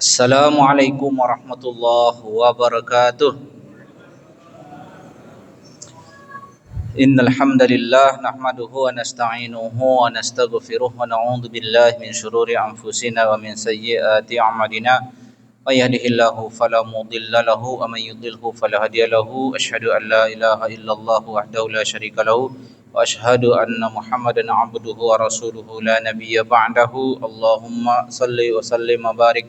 Assalamualaikum warahmatullahi wabarakatuh. Innal hamdalillah nahmaduhu wa nasta'inuhu wa nastaghfiruh wa na'udzu billahi min shururi anfusina wa min sayyiati a'malina. May yahdihillahu fala mudilla lahu wa may yudlilhu fala hadiya lahu. Asyhadu an la ilaha illallah wahdahu la syarika lahu wa asyhadu anna Muhammadan 'abduhu wa rasuluhu la nabiyya ba'dahu. Allahumma shalli wa sallim wa barik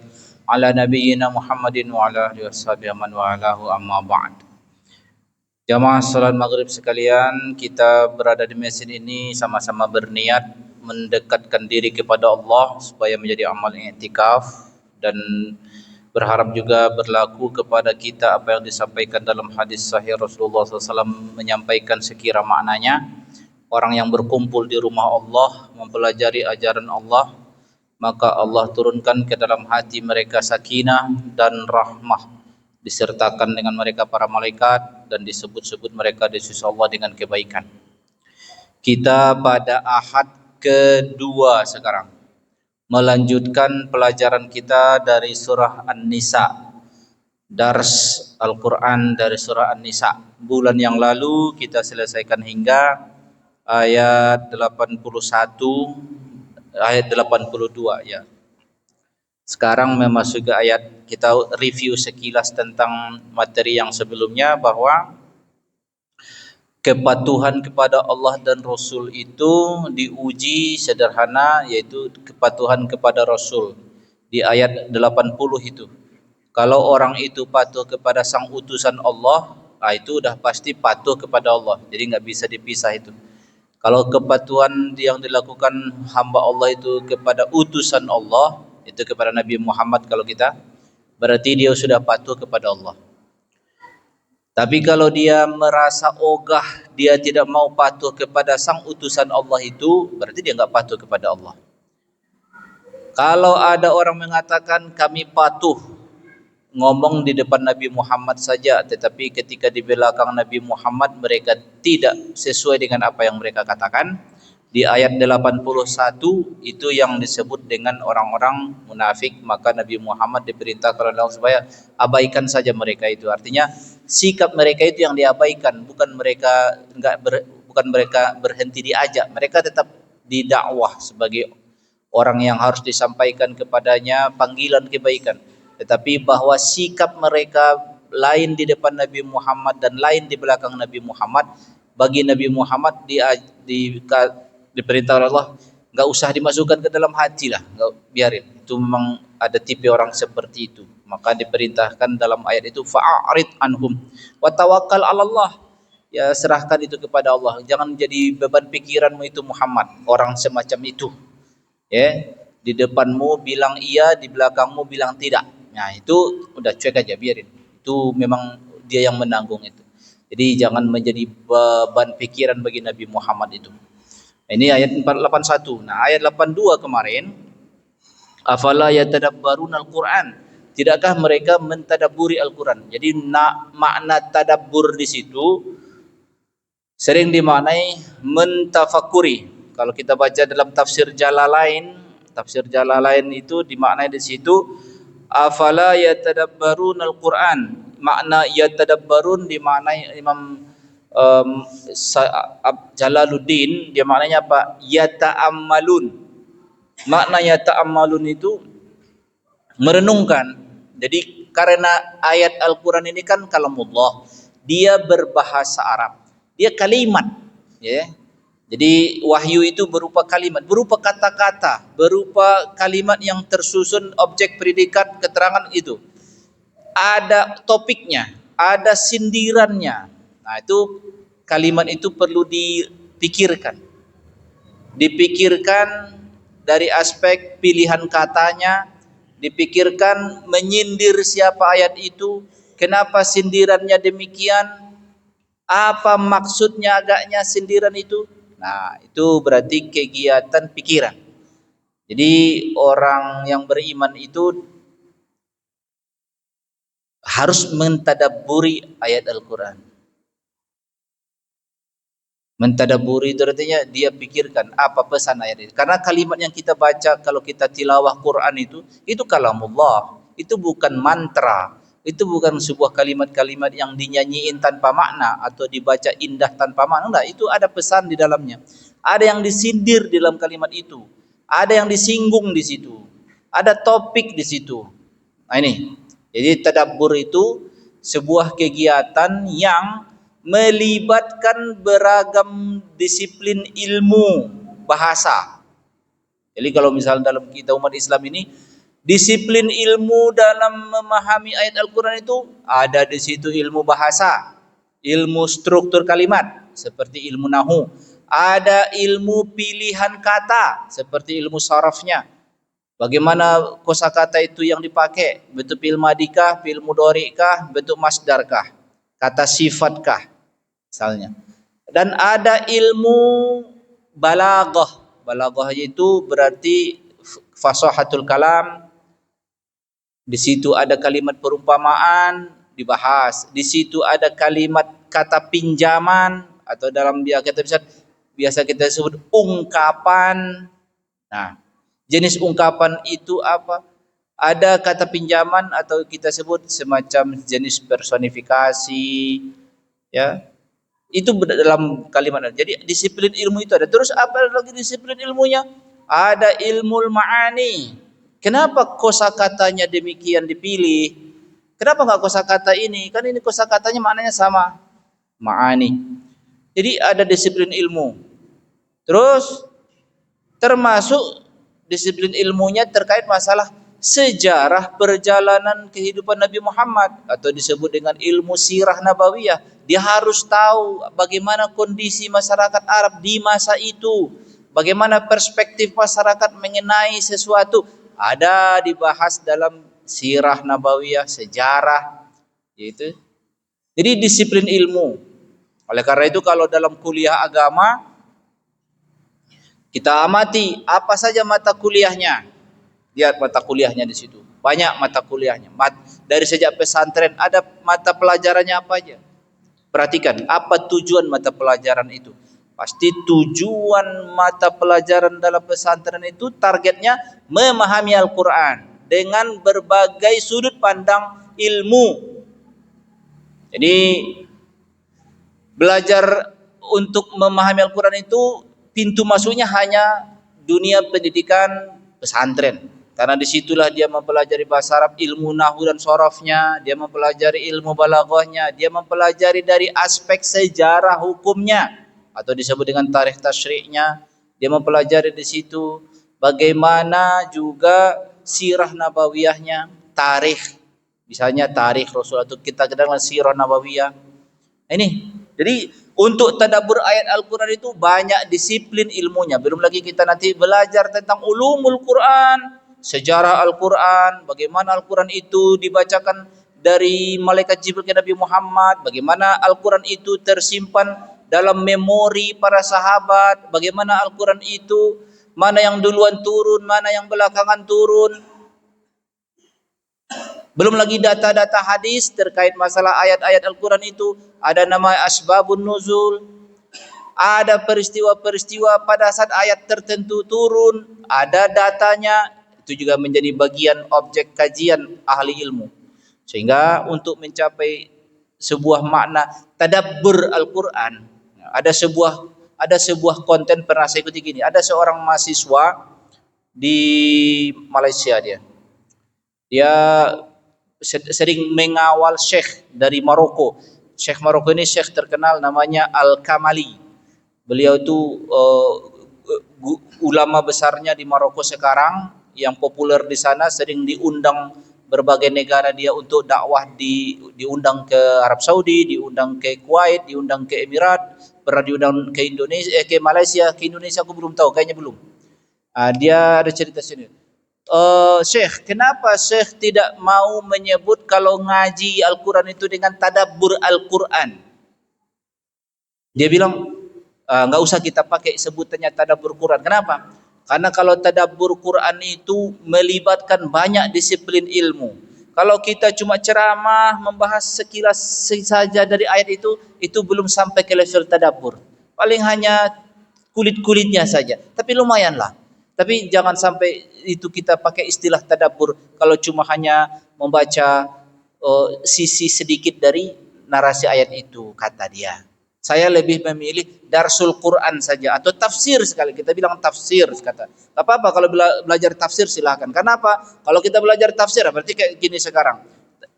ala nabiyyina Muhammadin wa ala alihi washabihi man walahu amma ba'd. Jamaah salat maghrib sekalian, kita berada di masjid ini sama-sama berniat mendekatkan diri kepada Allah supaya menjadi amal i'tikaf, dan berharap juga berlaku kepada kita apa yang disampaikan dalam hadis sahih Rasulullah SAW, menyampaikan sekira maknanya. Orang yang berkumpul di rumah Allah mempelajari ajaran Allah, maka Allah turunkan ke dalam hati mereka sakinah dan rahmah, disertakan dengan mereka para malaikat, dan disebut-sebut mereka di sisi Allah dengan kebaikan. Kita pada ahad kedua sekarang melanjutkan pelajaran kita dari surah An-Nisa, dars Al-Quran dari surah An-Nisa. Bulan yang lalu kita selesaikan hingga ayat 81, ayat 82 ya. Sekarang memasuki ayat, kita review sekilas tentang materi yang sebelumnya, bahwa kepatuhan kepada Allah dan Rasul itu diuji sederhana, yaitu kepatuhan kepada Rasul di ayat 80 itu. Kalau orang itu patuh kepada sang utusan Allah, itu udah pasti patuh kepada Allah, jadi nggak bisa dipisah itu. Kalau kepatuhan yang dilakukan hamba Allah itu kepada utusan Allah, itu kepada Nabi Muhammad, kalau kita, berarti dia sudah patuh kepada Allah. Tapi kalau dia merasa ogah, dia tidak mau patuh kepada sang utusan Allah itu, berarti dia nggak patuh kepada Allah. Kalau ada orang mengatakan kami patuh, ngomong di depan Nabi Muhammad saja, tetapi ketika di belakang Nabi Muhammad mereka tidak sesuai dengan apa yang mereka katakan, di ayat 81 itu yang disebut dengan orang-orang munafik, maka Nabi Muhammad diperintahkan oleh Allah supaya abaikan saja mereka itu. Artinya sikap mereka itu yang diabaikan, bukan mereka berhenti diajak, mereka tetap didakwah sebagai orang yang harus disampaikan kepadanya panggilan kebaikan. Tetapi bahwa sikap mereka lain di depan Nabi Muhammad dan lain di belakang Nabi Muhammad, bagi Nabi Muhammad diperintah oleh Allah, nggak usah dimasukkan ke dalam hati lah, nggak, biarin. Itu memang ada tipe orang seperti itu. Maka diperintahkan dalam ayat itu, fa'arid anhum wa tawakkal 'ala Allah. Ya, serahkan itu kepada Allah. Jangan jadi beban pikiranmu itu Muhammad, orang semacam itu. Ya, di depanmu bilang iya, di belakangmu bilang tidak. Nah, itu udah cuek aja, biarin. Itu memang dia yang menanggung itu. Jadi jangan menjadi beban pikiran bagi Nabi Muhammad itu. Ini ayat 481. Nah, ayat 82 kemarin, afala yatadabbarun al-Quran. Tidakkah mereka mentadabburi Al-Quran? Jadi makna tadabbur di situ sering dimaknai mentafakuri. Kalau kita baca dalam tafsir Jalalain itu dimaknai di situ afala yatadabbarun al-Quran. Makna yatadabbarun dimaknai Imam Jalaluddin, dia maknanya apa? Yata'ammalun. Makna yata'ammalun itu merenungkan. Jadi karena ayat Al-Quran ini kan kalamullah, dia berbahasa Arab, dia kalimat, ya. Jadi wahyu itu berupa kalimat, berupa kata-kata, berupa kalimat yang tersusun objek, predikat, keterangan itu. Ada topiknya, ada sindirannya. Nah, itu kalimat itu perlu dipikirkan. Dipikirkan dari aspek pilihan katanya, dipikirkan menyindir siapa ayat itu, kenapa sindirannya demikian, apa maksudnya agaknya sindiran itu. Nah, itu berarti kegiatan pikiran. Jadi orang yang beriman itu harus mentadabburi ayat Al-Quran. Mentadabburi itu artinya dia pikirkan apa pesan ayat itu. Karena kalimat yang kita baca kalau kita tilawah Quran itu kalamullah. itu bukan mantra, itu bukan sebuah kalimat-kalimat yang dinyanyiin tanpa makna atau dibaca indah tanpa makna. Enggak, itu ada pesan di dalamnya. Ada yang disindir di dalam kalimat itu. Ada yang disinggung di situ. Ada topik di situ. Nah ini. Jadi tadabbur itu sebuah kegiatan yang melibatkan beragam disiplin ilmu bahasa. Jadi kalau misalnya dalam kita umat Islam ini disiplin ilmu dalam memahami ayat Al-Quran itu ada di situ ilmu bahasa, ilmu struktur kalimat seperti ilmu nahu, ada ilmu pilihan kata seperti ilmu sarafnya. Bagaimana kosakata itu yang dipakai? Bentuk fi'il madikah, fi'il mudhari'kah, bentuk masdarkah, kata sifatkah, misalnya. Dan ada ilmu balaghah. Balaghah itu berarti fasahatul kalam. Di situ ada kalimat perumpamaan dibahas. Di situ ada kalimat kata pinjaman atau dalam biasa kita sebut ungkapan. Nah, jenis ungkapan itu apa? Ada kata pinjaman atau kita sebut semacam jenis personifikasi, ya. Itu dalam kalimat. Jadi disiplin ilmu itu ada. Terus apa lagi disiplin ilmunya? Ada ilmu ma'ani. Kenapa kosakatanya demikian dipilih? Kenapa enggak kosakata ini? Kan ini kosakatanya maknanya sama. Ma'ani. Jadi ada disiplin ilmu. Terus termasuk disiplin ilmunya terkait masalah sejarah perjalanan kehidupan Nabi Muhammad atau disebut dengan ilmu sirah nabawiyah. Dia harus tahu bagaimana kondisi masyarakat Arab di masa itu, bagaimana perspektif masyarakat mengenai sesuatu, ada dibahas dalam sirah nabawiyah, sejarah gitu. Jadi disiplin ilmu. Oleh karena itu kalau dalam kuliah agama kita amati apa saja mata kuliahnya. Lihat mata kuliahnya di situ. Banyak mata kuliahnya. Dari sejak pesantren ada mata pelajarannya apa aja. Perhatikan apa tujuan mata pelajaran itu. Pasti tujuan mata pelajaran dalam pesantren itu targetnya memahami Al-Quran dengan berbagai sudut pandang ilmu. Jadi belajar untuk memahami Al-Quran itu pintu masuknya hanya dunia pendidikan pesantren. Karena disitulah dia mempelajari bahasa Arab, ilmu nahwu dan sorofnya, dia mempelajari ilmu balaghahnya, dia mempelajari dari aspek sejarah hukumnya atau disebut dengan tarikh tasyri'nya, dia mempelajari di situ bagaimana juga sirah nabawiyahnya, tarikh, misalnya tarikh Rasulullah itu kita kenal sirah nabawiyah. Ini, jadi untuk tadabbur ayat Al-Quran itu banyak disiplin ilmunya. Belum lagi kita nanti belajar tentang ulumul Quran, sejarah Al-Quran, bagaimana Al-Quran itu dibacakan dari malaikat Jibril ke Nabi Muhammad, bagaimana Al-Quran itu tersimpan dalam memori para sahabat, bagaimana Al-Quran itu mana yang duluan turun, mana yang belakangan turun. Belum lagi data-data hadis terkait masalah ayat-ayat Al-Quran itu, ada nama asbabun nuzul, ada peristiwa-peristiwa pada saat ayat tertentu turun, ada datanya. Itu juga menjadi bagian objek kajian ahli ilmu. Sehingga untuk mencapai sebuah makna tadabbur Al-Quran, ada sebuah konten pernah saya ikuti gini. Ada seorang mahasiswa di Malaysia, dia sering mengawal syekh dari Maroko. Syekh Maroko ini syekh terkenal namanya Al-Kamali. Beliau itu ulama besarnya di Maroko sekarang, yang populer di sana, sering diundang berbagai negara dia untuk dakwah, diundang ke Arab Saudi, diundang ke Kuwait, diundang ke Emirat, pernah diundang ke Indonesia, ke Malaysia, ke Indonesia aku belum tahu, kayaknya belum. Dia ada cerita sini. Syekh, kenapa Syekh tidak mau menyebut kalau ngaji Al-Quran itu dengan tadabbur Al-Quran? Dia bilang, nggak usah kita pakai sebutannya tadabbur Quran. Kenapa? Karena kalau tadabbur Quran itu melibatkan banyak disiplin ilmu. Kalau kita cuma ceramah membahas sekilas saja dari ayat itu belum sampai ke level tadabbur. Paling hanya kulit-kulitnya saja. Tapi lumayanlah. Tapi jangan sampai itu kita pakai istilah tadabbur kalau cuma hanya membaca sisi sedikit dari narasi ayat itu, kata dia. Saya lebih memilih darsul Quran saja atau tafsir sekali. Kita bilang tafsir kata. Gak apa-apa kalau belajar tafsir silahkan. Kenapa? Kalau kita belajar tafsir berarti kayak gini sekarang.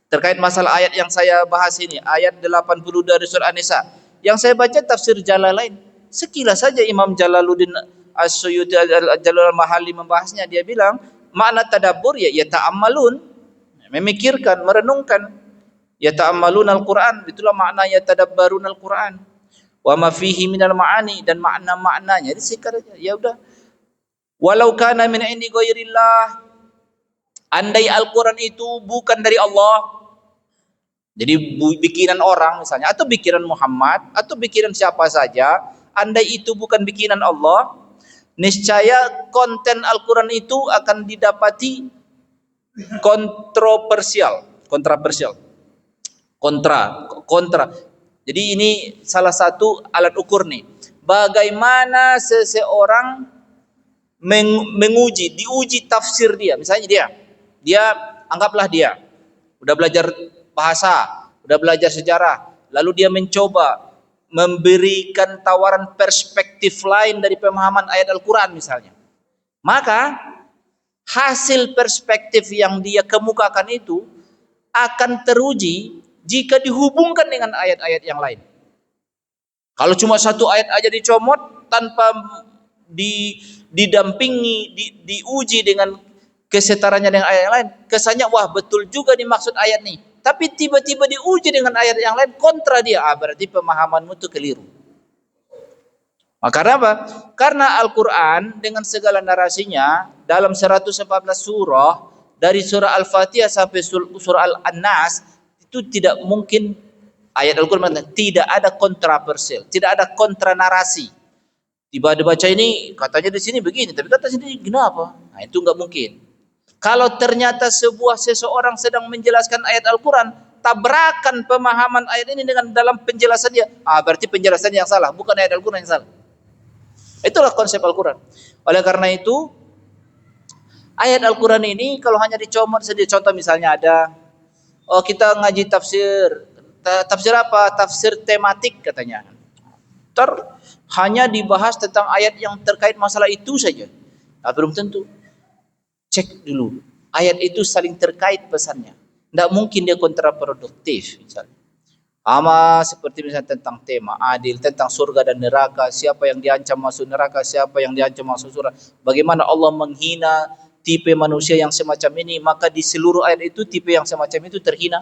Terkait masalah ayat yang saya bahas ini, ayat 80 dari surah An-Nisa. Yang saya baca tafsir Jalalain. Sekilas saja Imam Jalaluddin As-Suyuti Jalal Mahali membahasnya, dia bilang makna tadabbur ya ta'ammalun, memikirkan, merenungkan. Ya ta'ammalun Al-Quran, itulah makna ya tadabbarun Al-Quran. Wa ma fihi minal ma'ani, dan makna-maknanya disingkat aja. Ya udah. Walau kana min indi ghairillah, andai Al-Quran itu bukan dari Allah, jadi bikinan orang misalnya, atau bikinan Muhammad, atau bikinan siapa saja, andai itu bukan bikinan Allah, niscaya konten Al-Quran itu akan didapati kontra. Jadi ini salah satu alat ukur nih. Bagaimana seseorang diuji tafsir dia. Misalnya dia anggaplah dia udah belajar bahasa, udah belajar sejarah, lalu dia mencoba memberikan tawaran perspektif lain dari pemahaman ayat Al-Quran misalnya. Maka hasil perspektif yang dia kemukakan itu akan teruji jika dihubungkan dengan ayat-ayat yang lain. Kalau cuma satu ayat aja dicomot tanpa didampingi, diuji dengan kesetaranya dengan ayat yang lain, kesannya wah betul juga dimaksud ayat nih. Tapi tiba-tiba diuji dengan ayat yang lain kontra dia, berarti pemahamanmu itu keliru. Karena apa? Karena Al-Quran dengan segala narasinya dalam 114 surah, dari surah Al-Fatihah sampai surah Al-Nas, itu tidak mungkin ayat Al-Quran tidak ada kontroversial, tidak ada kontra narasi. Tiba dibaca ini katanya di sini begini, tapi kata sini kenapa? Nah, itu nggak mungkin. Kalau ternyata seseorang sedang menjelaskan ayat Al-Quran, tabrakan pemahaman ayat ini dengan dalam penjelasan dia, berarti penjelasan yang salah, bukan ayat Al-Quran yang salah. Itulah konsep Al-Quran. Oleh karena itu, ayat Al-Quran ini kalau hanya dicomot sendiri, contoh misalnya ada, kita ngaji tafsir. Tafsir apa? Tafsir tematik katanya. Hanya dibahas tentang ayat yang terkait masalah itu saja. Belum tentu. Cek dulu, ayat itu saling terkait pesannya. Tidak mungkin dia kontraproduktif misalnya. Seperti misalnya tentang tema adil, tentang surga dan neraka, siapa yang diancam masuk neraka, siapa yang diancam masuk surga. Bagaimana Allah menghina tipe manusia yang semacam ini, maka di seluruh ayat itu tipe yang semacam itu terhina.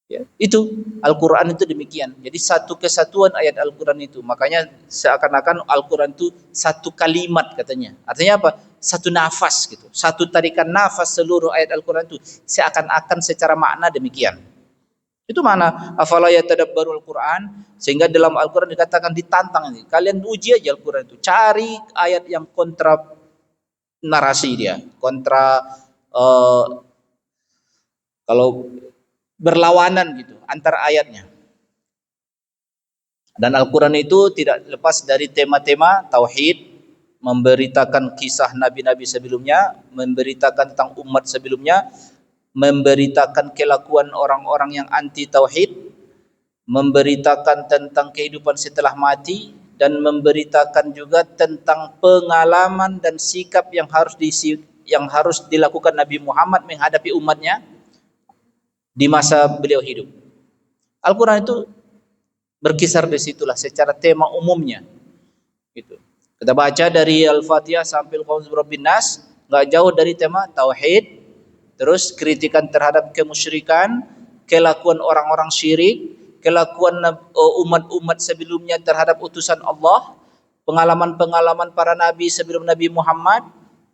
Ya, itu Al-Quran itu demikian. Jadi satu kesatuan ayat Al-Quran itu. Makanya seakan-akan Al-Quran itu satu kalimat katanya. Artinya apa? Satu nafas gitu. Satu tarikan nafas seluruh ayat Al-Quran itu seakan-akan secara makna demikian. Itu mana? Afala yatadabbarul Quran, sehingga dalam Al-Quran dikatakan ditantang ini. Kalian uji aja Al-Quran itu. Cari ayat yang kontra narasi dia. Kontra kalau berlawanan gitu antara ayatnya. Dan Al-Quran itu tidak lepas dari tema-tema tauhid, memberitakan kisah nabi-nabi sebelumnya, memberitakan tentang umat sebelumnya, memberitakan kelakuan orang-orang yang anti tauhid, memberitakan tentang kehidupan setelah mati, dan memberitakan juga tentang pengalaman dan sikap yang harus dilakukan Nabi Muhammad menghadapi umatnya di masa beliau hidup. Al-Quran itu berkisar di situlah secara tema umumnya. Gitu. Kita baca dari Al-Fatihah sampai Al-Rabbin Nas, nggak jauh dari tema tauhid, terus kritikan terhadap kemusyrikan, kelakuan orang-orang syirik, kelakuan umat-umat sebelumnya terhadap utusan Allah, pengalaman-pengalaman para nabi sebelum Nabi Muhammad,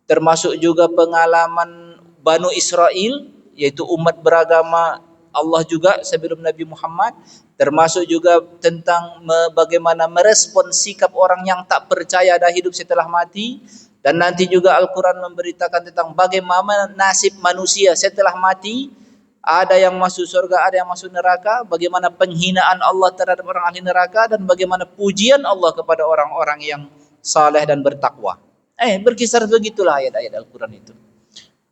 termasuk juga pengalaman Banu Israel, yaitu umat beragama Allah juga sebelum Nabi Muhammad, termasuk juga tentang bagaimana merespon sikap orang yang tak percaya ada hidup setelah mati, dan nanti juga Al-Quran memberitakan tentang bagaimana nasib manusia setelah mati, ada yang masuk surga, ada yang masuk neraka, bagaimana penghinaan Allah terhadap orang ahli neraka, dan bagaimana pujian Allah kepada orang-orang yang saleh dan bertakwa. Berkisar begitulah ayat-ayat Al-Quran itu.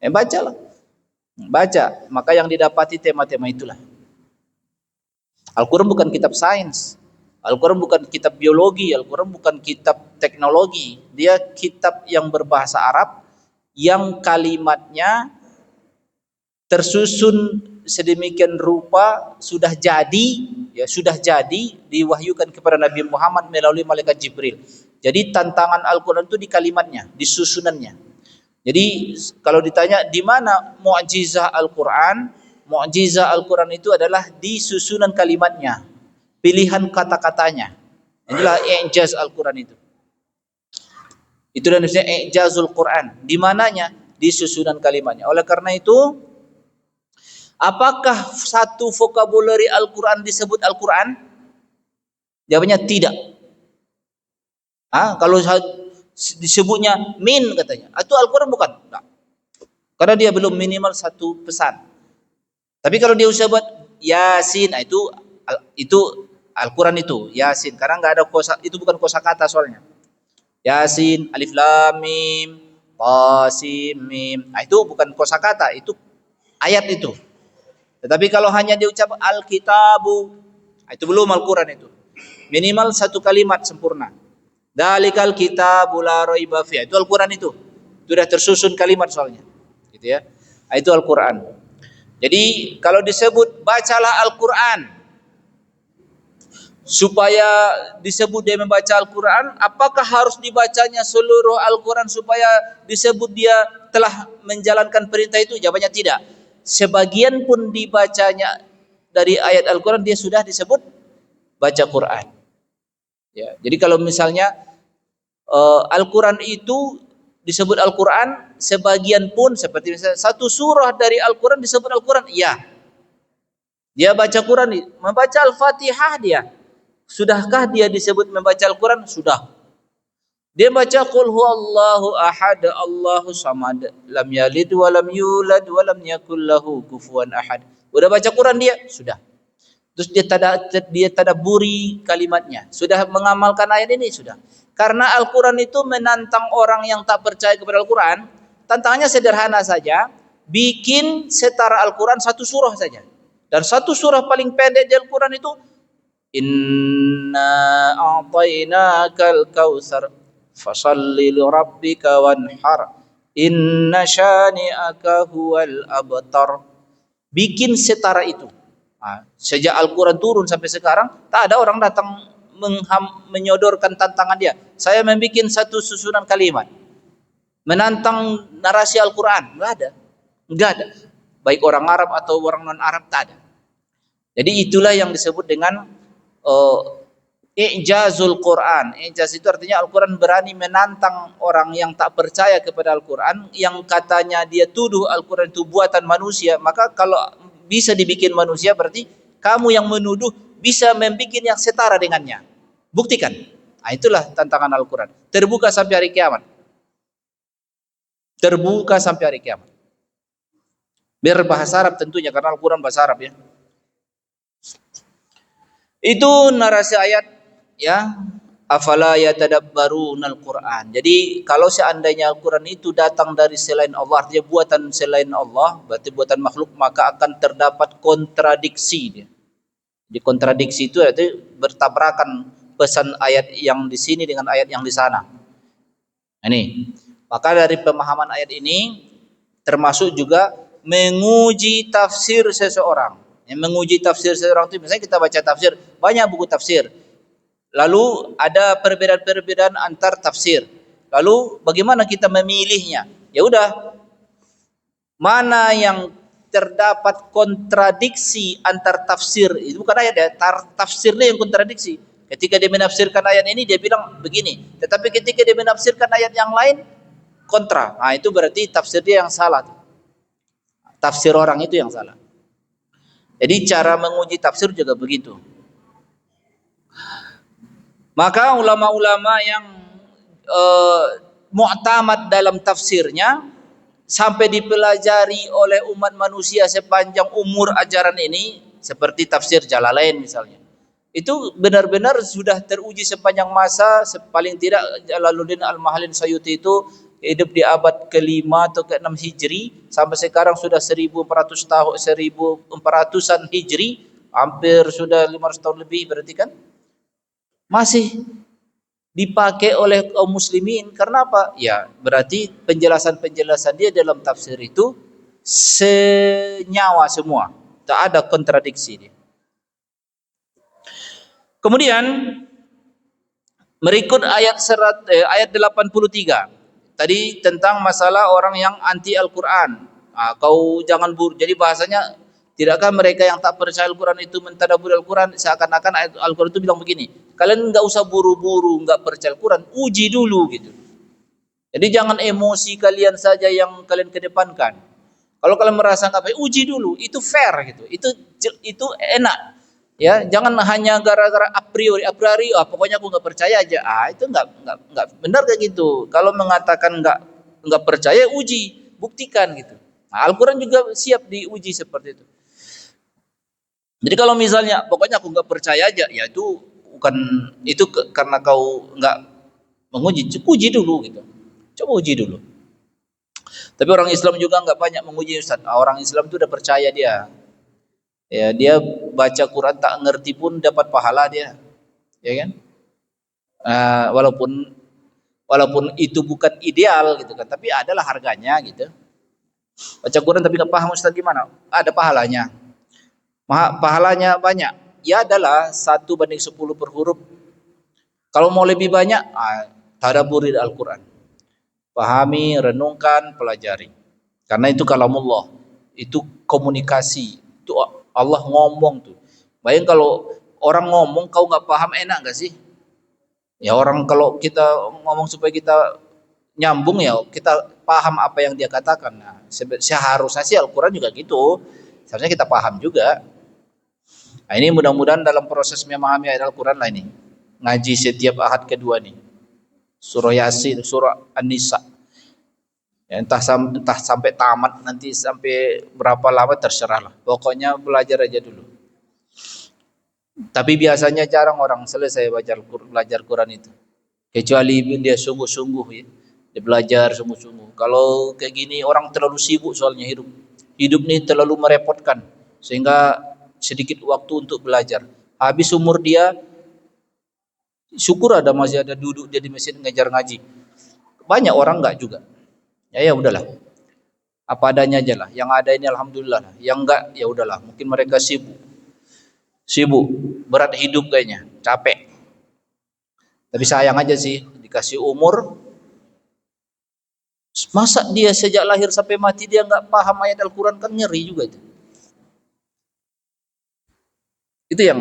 Bacalah. Baca. Maka yang didapati tema-tema itulah. Al-Quran bukan kitab sains. Al-Quran bukan kitab biologi. Al-Quran bukan kitab teknologi. Dia kitab yang berbahasa Arab, yang kalimatnya tersusun sedemikian rupa, sudah jadi diwahyukan kepada Nabi Muhammad melalui malaikat Jibril. Jadi tantangan Al-Quran itu di kalimatnya, di susunannya. Jadi kalau ditanya di mana mukjizah Al-Quran, mukjizah Al-Quran itu adalah di susunan kalimatnya, pilihan kata-katanya. Inilah i'jaz Al-Quran itu. Itu dan i'jazul Quran. Di mananya? Di susunan kalimatnya. Oleh karena itu, apakah satu vocabulary Al-Quran disebut Al-Quran? Jawabannya tidak. Kalau disebutnya min katanya, itu Al-Quran bukan? Nah, karena dia belum minimal satu pesan. Tapi kalau dia sebut Yasin, itu Al-Quran itu Yasin. Karena nggak ada itu bukan kosakata soalnya. Yasin, Alif Lam Mim, Qasim Mim. Itu bukan kosakata, itu ayat itu. Tetapi kalau hanya diucap Al-Kitabu, itu belum Al-Quran itu. Minimal satu kalimat sempurna. Dalikal Kitabu la raiba fi. Itu Al-Quran itu. Sudah tersusun kalimat soalnya. Gitu ya. Itu Al-Quran. Jadi kalau disebut bacalah Al-Quran, supaya disebut dia membaca Al-Quran, apakah harus dibacanya seluruh Al-Quran supaya disebut dia telah menjalankan perintah itu? Jawabannya tidak. Sebagian pun dibacanya dari ayat Al-Quran, dia sudah disebut baca Quran. Ya, jadi kalau misalnya Al-Quran itu disebut Al-Quran, sebagian pun seperti misalnya satu surah dari Al-Quran disebut Al-Quran, iya. Dia baca Quran, membaca Al-Fatihah dia. Sudahkah dia disebut membaca Al-Quran? Sudah. Dia baca Qul huwallahu ahad, Allahu samad, lam yalid wa lam yulad wa lam yakul lahu kufuwan ahad. Udah baca Quran dia? Sudah. Terus dia tadabburi kalimatnya. Sudah mengamalkan ayat ini? Sudah. Karena Al-Quran itu menantang orang yang tak percaya kepada Al-Quran. Tantangannya sederhana saja. Bikin setara Al-Quran satu surah saja. Dan satu surah paling pendek di Al-Quran itu, Inna a'tainakal kautsar fasalli li rabbika wanhar inna syani'aka huwal abtar. Bikin setara itu. Sejak Al-Quran turun sampai sekarang, tak ada orang datang menyodorkan tantangan dia. Saya membuat satu susunan kalimat menantang narasi Al-Quran. Enggak ada. Baik orang Arab atau orang non-Arab, tak ada. Jadi itulah yang disebut dengan i'jazul Quran. I'jaz itu artinya Al-Quran berani menantang orang yang tak percaya kepada Al-Quran, yang katanya dia tuduh Al-Quran itu buatan manusia. Maka kalau bisa dibikin manusia, berarti kamu yang menuduh bisa membuat yang setara dengannya. Buktikan. Itulah tantangan Al-Quran. Terbuka sampai hari kiamat. Terbuka sampai hari kiamat. Biar bahasa Arab tentunya, karena Al-Quran bahasa Arab ya. Itu narasi ayat ya, afala yatadabbarunal Quran. Jadi kalau seandainya Al-Quran itu datang dari selain Allah, artinya buatan selain Allah, berarti buatan makhluk, maka akan terdapat kontradiksi dia. Di kontradiksi itu artinya bertabrakan pesan ayat yang di sini dengan ayat yang di sana. Ini. Maka dari pemahaman ayat ini termasuk juga menguji tafsir seseorang. Yang menguji tafsir seseorang itu, misalnya kita baca tafsir, banyak buku tafsir. Lalu ada perbedaan-perbedaan antar tafsir. Lalu bagaimana kita memilihnya? Ya udah, mana yang terdapat kontradiksi antar tafsir, itu bukan ayat ya, tafsirnya yang kontradiksi. Ketika dia menafsirkan ayat ini dia bilang begini, tetapi ketika dia menafsirkan ayat yang lain kontra. Itu berarti tafsir dia yang salah. Tafsir orang itu yang salah. Jadi cara menguji tafsir juga begitu. Maka ulama-ulama yang mu'tamad dalam tafsirnya sampai dipelajari oleh umat manusia sepanjang umur ajaran ini, seperti tafsir Jalalain misalnya, Itu benar-benar sudah teruji sepanjang masa. Paling tidak Jalaluddin Al-Mahalin Sayuti itu hidup di abad ke-5 atau ke-6 Hijri, sampai sekarang sudah 1400 tahun, 1400-an Hijri, hampir sudah 500 tahun lebih, berarti kan masih dipakai oleh kaum muslimin. Karena apa? Ya, berarti penjelasan-penjelasan dia dalam tafsir itu senyawa semua, tak ada kontradiksi dia. Kemudian berikut ayat 83 tadi tentang masalah orang yang anti Al-Quran. Kau jangan buru. Jadi bahasanya, tidakkah mereka yang tak percaya Al-Quran itu mentadabburi Al-Quran? Seakan-akan ayat Al-Quran itu bilang begini, kalian nggak usah buru-buru nggak percaya Al-Quran, uji dulu gitu. Jadi jangan emosi kalian saja yang kalian kedepankan. Kalau kalian merasa nggak baik, uji dulu, itu fair gitu, itu enak. Ya, jangan hanya gara-gara a priori, pokoknya aku nggak percaya aja. Itu nggak benar kayak gitu. Kalau mengatakan nggak percaya, uji, buktikan gitu. Nah, Al-Quran juga siap diuji seperti itu. Jadi kalau misalnya pokoknya aku nggak percaya aja, ya itu bukan itu karena kau nggak menguji, uji dulu gitu. Coba uji dulu. Tapi orang Islam juga nggak banyak menguji, Ustaz. Orang Islam itu udah percaya dia. Ya, dia baca Quran tak ngerti pun dapat pahala dia, ya kan? Walaupun itu bukan ideal gitu kan, tapi adalah harganya gitu. Baca Quran tapi nggak paham, Ustaz, gimana? Ada pahalanya. Pahalanya banyak. Ya adalah 1:10 per huruf. Kalau mau lebih banyak, tadabburi Al-Quran. Pahami, renungkan, pelajari. Karena itu kalamullah, itu komunikasi. Itu Allah ngomong tuh. Bayang kalau orang ngomong kau nggak paham, enak nggak sih? Ya, orang kalau kita ngomong supaya kita nyambung, ya kita paham apa yang dia katakan. Nah, seharusnya sih Al-Quran juga gitu. Seharusnya kita paham juga. Nah, ini mudah-mudahan dalam proses memahami ayat Al-Quran lah ini. Ngaji setiap ahad kedua nih. Surah Yasin, surah An-Nisa. Ya, entah sampai tamat, nanti sampai berapa lama terserah lah. Pokoknya belajar aja dulu. Tapi biasanya jarang orang selesai belajar Quran itu. Kecuali dia sungguh-sungguh ya. Dia belajar sungguh-sungguh. Kalau kayak gini orang terlalu sibuk soalnya hidup. Hidup ini terlalu merepotkan. Sehingga sedikit waktu untuk belajar. Habis umur dia, syukur masih ada duduk dia di mesin ngajar ngaji. Banyak orang enggak juga. Ya udahlah. Apa adanya aja lah. Yang ada ini alhamdulillah. Yang enggak, ya udahlah. Mungkin mereka sibuk. Berat hidup kayaknya, capek. Tapi sayang aja sih, dikasih umur, masa dia sejak lahir sampai mati dia nggak paham ayat Al-Quran, kan ngeri juga itu. Itu yang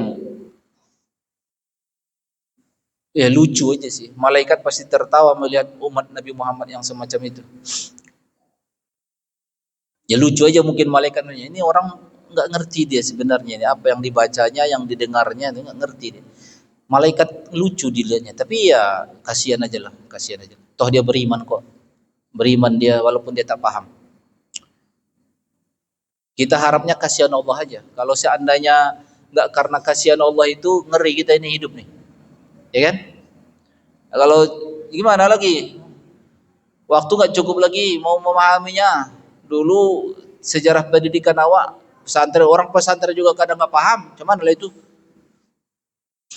ya lucu aja sih. Malaikat pasti tertawa melihat umat Nabi Muhammad yang semacam itu. Ya lucu aja mungkin malaikat, ini orang nggak ngerti dia sebenarnya ini apa yang dibacanya, yang didengarnya itu nggak ngerti dia. Malaikat lucu dilihatnya, tapi ya kasihan aja lah, kasihan aja. Toh dia beriman kok, beriman dia walaupun dia tak paham. Kita harapnya kasihan Allah aja. Kalau seandainya nggak karena kasihan Allah, itu ngeri kita ini hidup nih, ya kan? Nah, kalau gimana lagi? Waktu nggak cukup lagi mau memahaminya. Dulu sejarah pendidikan awak, pesantren, orang pesantren juga kadang nggak paham, cuman lah itu.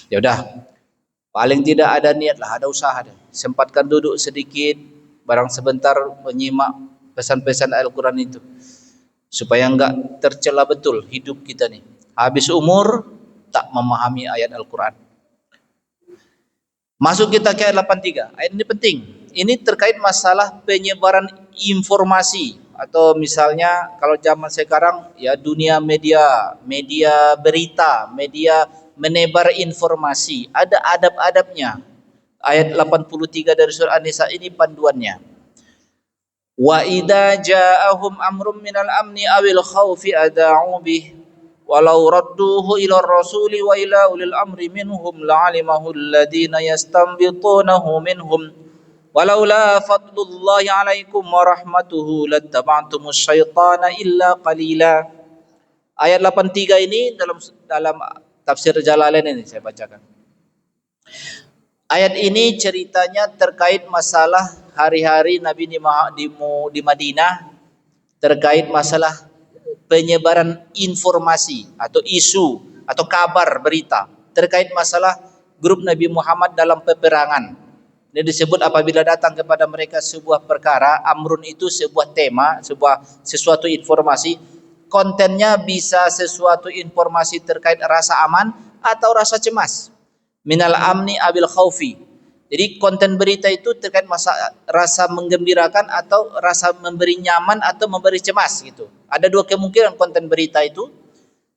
Ya udah, paling tidak ada niat lah, ada usaha deh. Sempatkan duduk sedikit, barang sebentar menyimak pesan-pesan Al-Quran itu, supaya nggak tercela betul hidup kita nih. Habis umur tak memahami ayat Al-Quran. Masuk kita ke ayat 83. Ayat ini penting. Ini terkait masalah penyebaran informasi, atau misalnya kalau zaman sekarang ya dunia media berita, media menebar informasi, ada adab-adabnya. Ayat 83 dari surah An-Nisa ini panduannya. Wa idza ja'ahum amrum minal amni awil khaufi ada'u bih walau radduhu ila rasuli wa ila ulil amri minhum la'alimahu alladhina yastanbitunahu minhum walaula fadlullahi alaikum wa rahmatuhu lattaba'tumus syaitana illa qalila. Ayat 83 ini dalam Tafsir Jalalain ini saya bacakan. Ayat ini ceritanya terkait masalah hari-hari Nabi di Madinah, terkait masalah penyebaran informasi atau isu atau kabar berita terkait masalah grup Nabi Muhammad dalam peperangan. Ini disebut apabila datang kepada mereka sebuah perkara, amrun itu sebuah tema, sesuatu informasi, kontennya bisa sesuatu informasi terkait rasa aman atau rasa cemas. Minal amni abil khaufi. Jadi konten berita itu terkait rasa menggembirakan atau rasa memberi nyaman atau memberi cemas gitu. Ada dua kemungkinan konten berita itu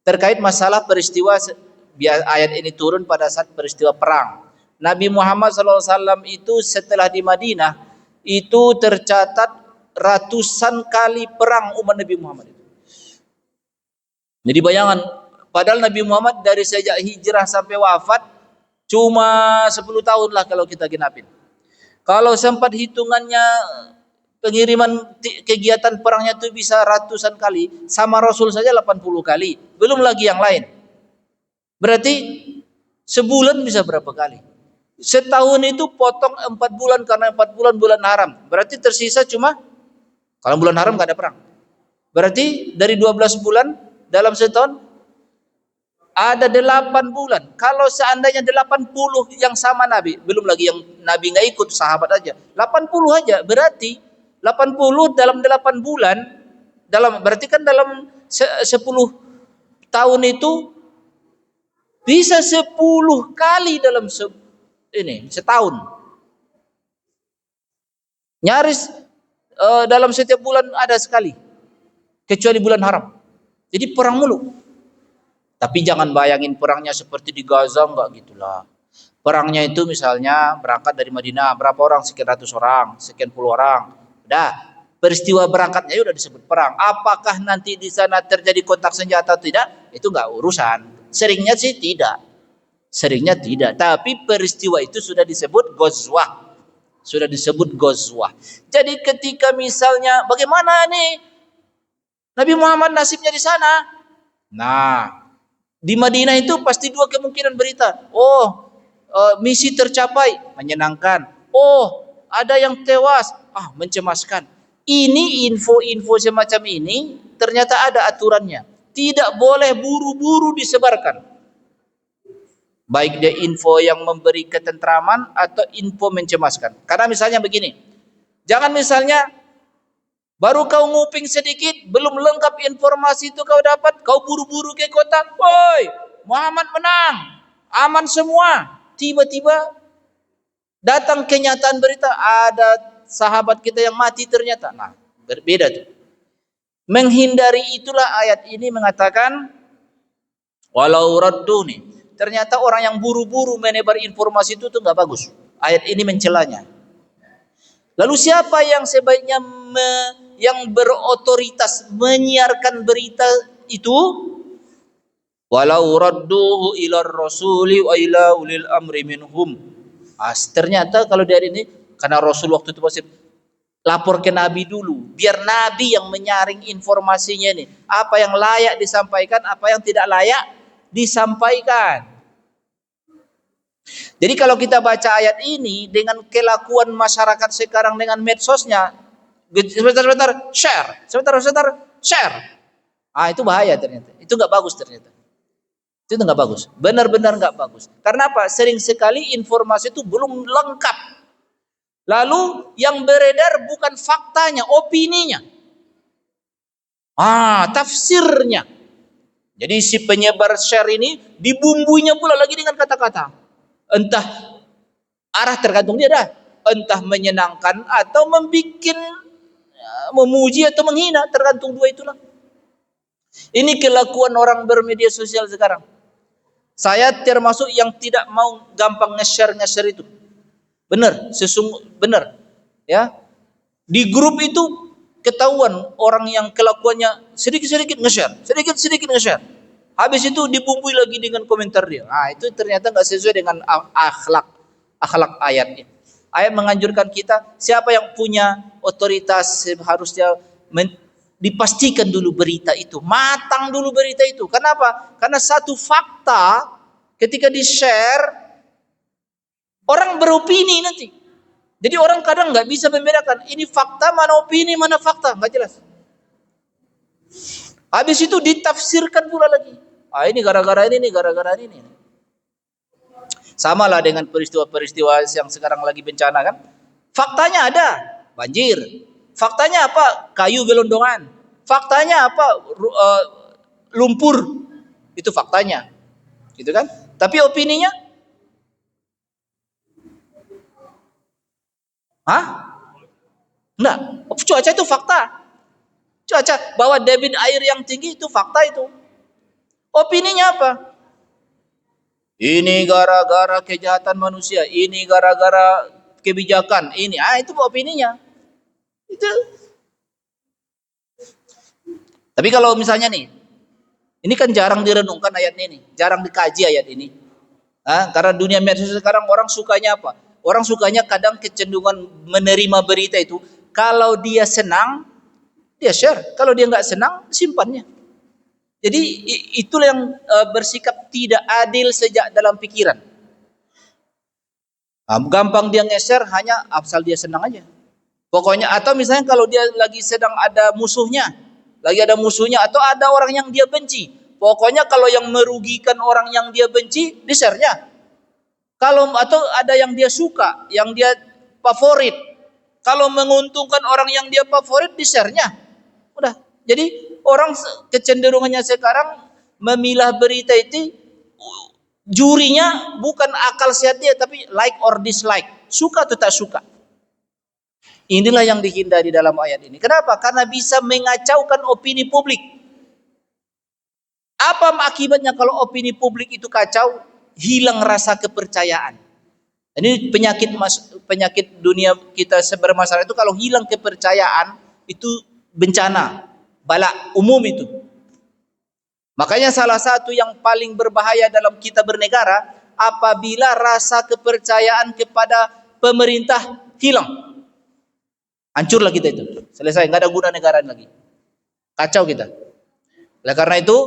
terkait masalah peristiwa. Ayat ini turun pada saat peristiwa perang. Nabi Muhammad SAW itu setelah di Madinah itu tercatat ratusan kali perang umat Nabi Muhammad itu. Jadi bayangan, padahal Nabi Muhammad dari sejak hijrah sampai wafat cuma 10 tahun lah kalau kita genapin. Kalau sempat hitungannya pengiriman kegiatan perangnya itu bisa ratusan kali, sama Rasul saja 80 kali, belum lagi yang lain. Berarti sebulan bisa berapa kali? Setahun itu potong 4 bulan karena 4 bulan bulan haram. Berarti tersisa cuma, kalau bulan haram gak ada perang. Berarti dari 12 bulan dalam setahun ada 8 bulan. Kalau seandainya 80 yang sama Nabi, belum lagi yang Nabi gak ikut, sahabat aja. 80 aja, berarti 80 dalam 8 bulan, berarti kan dalam 10 tahun itu bisa 10 kali dalam setahun. Nyaris dalam setiap bulan ada sekali. Kecuali bulan haram. Jadi perang mulu. Tapi jangan bayangin perangnya seperti di Gaza, enggak gitulah. Perangnya itu misalnya berangkat dari Madinah, berapa orang? Sekian ratus orang, sekian puluh orang. Udah, peristiwa berangkatnya udah disebut perang. Apakah nanti di sana terjadi kontak senjata atau tidak? Itu enggak urusan. Seringnya sih tidak. Seringnya tidak, tapi peristiwa itu sudah disebut ghazwah. Sudah disebut ghazwah. Jadi ketika misalnya bagaimana nih Nabi Muhammad nasibnya di sana? Nah, di Madinah itu pasti dua kemungkinan berita. Misi tercapai, menyenangkan. Ada yang tewas, mencemaskan. Ini info-info semacam ini ternyata ada aturannya. Tidak boleh buru-buru disebarkan. Baik dia info yang memberi ketentraman atau info mencemaskan. Karena misalnya begini, jangan misalnya baru kau nguping sedikit, belum lengkap informasi itu kau dapat, kau buru-buru ke kota, woi Muhammad menang, aman semua. Tiba-tiba datang kenyataan berita, ada sahabat kita yang mati ternyata. Nah, berbeda tuh. Menghindari itulah ayat ini mengatakan, walau raddu nih. Ternyata orang yang buru-buru menebar informasi itu tuh nggak bagus. Ayat ini mencelanya. Lalu siapa yang sebaiknya yang berotoritas menyiarkan berita itu? Walau radduhu ila rasuli wa ila ulil amri minhum. Ternyata kalau dari ini, karena Rasul waktu itu masih lapor ke Nabi dulu, biar Nabi yang menyaring informasinya nih. Apa yang layak disampaikan, apa yang tidak layak disampaikan. Jadi kalau kita baca ayat ini dengan kelakuan masyarakat sekarang dengan medsosnya, sebentar share, sebentar share. Itu bahaya ternyata. Itu nggak bagus ternyata. Itu nggak bagus. Benar-benar nggak bagus. Karena apa? Sering sekali informasi itu belum lengkap. Lalu yang beredar bukan faktanya, opininya. Tafsirnya. Jadi si penyebar share ini dibumbuinya pula lagi dengan kata-kata. Entah arah tergantung dia dah. Entah menyenangkan atau memuji atau menghina, tergantung dua itulah. Ini kelakuan orang bermedia sosial sekarang. Saya termasuk yang tidak mau gampang nge-share itu. Benar, benar. Ya. Di grup itu ketahuan orang yang kelakuannya sedikit-sedikit nge-share, sedikit-sedikit nge-share. Habis itu dibumbui lagi dengan komentar dia. Itu ternyata nggak sesuai dengan akhlak ayatnya. Ayat menganjurkan kita, siapa yang punya otoritas harusnya dipastikan dulu berita itu, matang dulu berita itu. Kenapa? Karena satu fakta ketika di-share, orang beropini nanti. Jadi orang kadang nggak bisa membedakan ini fakta, mana opini, mana fakta, nggak jelas. Habis itu ditafsirkan pula lagi. Ini gara-gara ini, gara-gara ini. Sama lah dengan peristiwa-peristiwa yang sekarang lagi bencana kan. Faktanya ada, banjir. Faktanya apa? Kayu gelondongan. Faktanya apa? Lumpur. Itu faktanya. Gitu kan? Tapi opininya? Enggak. Cuaca itu fakta. Cuaca bahwa debit air yang tinggi itu fakta itu. Opininya apa? Ini gara-gara kejahatan manusia, ini gara-gara kebijakan, ini. Itu opininya. Itu. Tapi kalau misalnya nih, ini kan jarang direnungkan ayat ini, jarang dikaji ayat ini. Karena dunia medsos sekarang orang sukanya apa? Orang sukanya kadang kecenderungan menerima berita itu. Kalau dia senang, dia share. Kalau dia nggak senang, simpannya. Jadi itulah yang bersikap tidak adil sejak dalam pikiran. Gampang dia nge-share hanya asal dia senang aja. Pokoknya atau misalnya kalau dia lagi sedang ada musuhnya, atau ada orang yang dia benci. Pokoknya kalau yang merugikan orang yang dia benci, di-share-nya. Kalau atau ada yang dia suka, yang dia favorit. Kalau menguntungkan orang yang dia favorit, di-share-nya. Udah. Jadi orang kecenderungannya sekarang memilah berita itu jurinya bukan akal sehat dia, tapi like or dislike, suka atau tak suka. Inilah yang dihindari dalam ayat ini. Kenapa? Karena bisa mengacaukan opini publik. Apa akibatnya kalau opini publik itu kacau? Hilang rasa kepercayaan. Ini penyakit dunia kita bermasalah itu, kalau hilang kepercayaan itu bencana. Bala umum itu. Makanya salah satu yang paling berbahaya dalam kita bernegara, apabila rasa kepercayaan kepada pemerintah hilang. Hancurlah kita itu. Selesai, nggak ada guna negara lagi. Kacau kita. Oleh karena itu,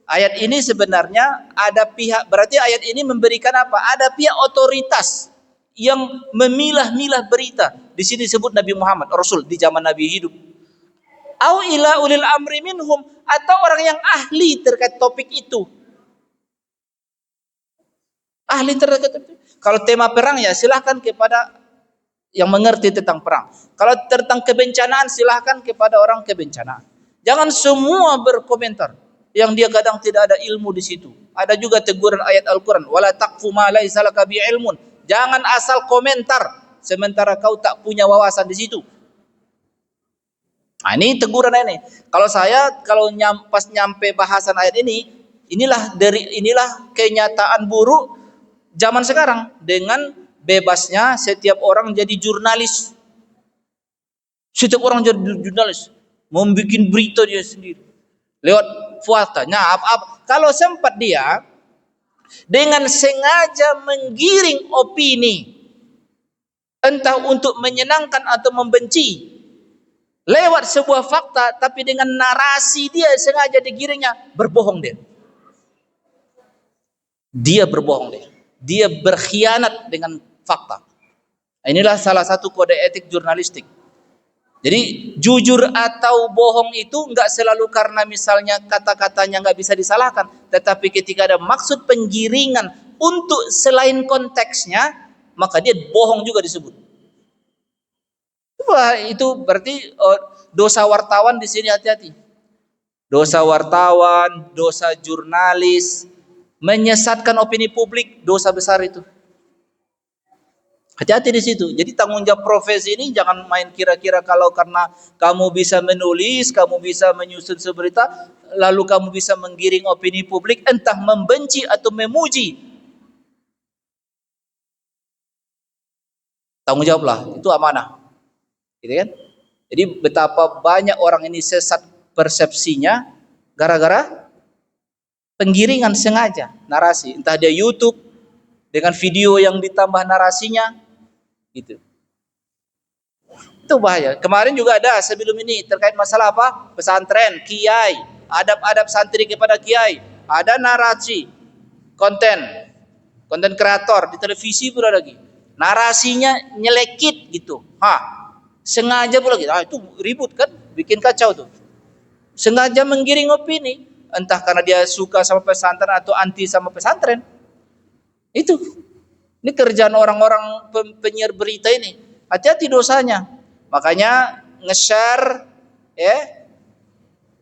ayat ini sebenarnya ada pihak, berarti ayat ini memberikan apa? Ada pihak otoritas yang memilah-milah berita. Di sini disebut Nabi Muhammad, Rasul di zaman Nabi hidup. Au ila ulil amri minhum, atau orang yang ahli terkait topik itu. Ahli terkait topik. Kalau tema perang ya silahkan kepada yang mengerti tentang perang. Kalau tentang kebencanaan silahkan kepada orang kebencanaan. Jangan semua berkomentar yang dia kadang tidak ada ilmu di situ. Ada juga teguran ayat Al-Qur'an, wala taqfu ma laisa laka bi ilmun. Jangan asal komentar sementara kau tak punya wawasan di situ. Ini teguran ini. Kalau pas nyampe bahasan ayat ini, inilah kenyataan buruk zaman sekarang dengan bebasnya setiap orang jadi jurnalis. Setiap orang jadi jurnalis, membuat berita dia sendiri lewat fakta. Kalau sempat dia dengan sengaja menggiring opini, entah untuk menyenangkan atau membenci, lewat sebuah fakta, tapi dengan narasi dia sengaja digiringnya, berbohong dia. Dia berbohong dia. Dia berkhianat dengan fakta. Inilah salah satu kode etik jurnalistik. Jadi jujur atau bohong itu nggak selalu karena misalnya kata-katanya nggak bisa disalahkan, tetapi ketika ada maksud penggiringan untuk selain konteksnya, maka dia bohong juga disebut. Wah, itu berarti dosa wartawan di sini, hati-hati. Dosa wartawan, dosa jurnalis, menyesatkan opini publik, dosa besar itu. Hati-hati di situ. Jadi tanggung jawab profesi ini jangan main kira-kira kalau karena kamu bisa menulis, kamu bisa menyusun seberita, lalu kamu bisa menggiring opini publik entah membenci atau memuji. Tanggung jawablah, itu amanah. Gitu kan? Jadi betapa banyak orang ini sesat persepsinya gara-gara penggiringan sengaja narasi, entah dia YouTube dengan video yang ditambah narasinya, gitu. Itu bahaya. Kemarin juga ada sebelum ini terkait masalah apa? Pesantren, kiai, adab-adab santri kepada kiai, ada narasi, konten konten kreator di televisi pula lagi. Narasinya nyelekit gitu. Sengaja pula gitu. Itu ribut kan, bikin kacau tuh. Sengaja menggiring opini, entah karena dia suka sama pesantren atau anti sama pesantren. Itu. Ini kerjaan orang-orang penyiar berita ini. Hati-hati dosanya. Makanya nge-share, ya,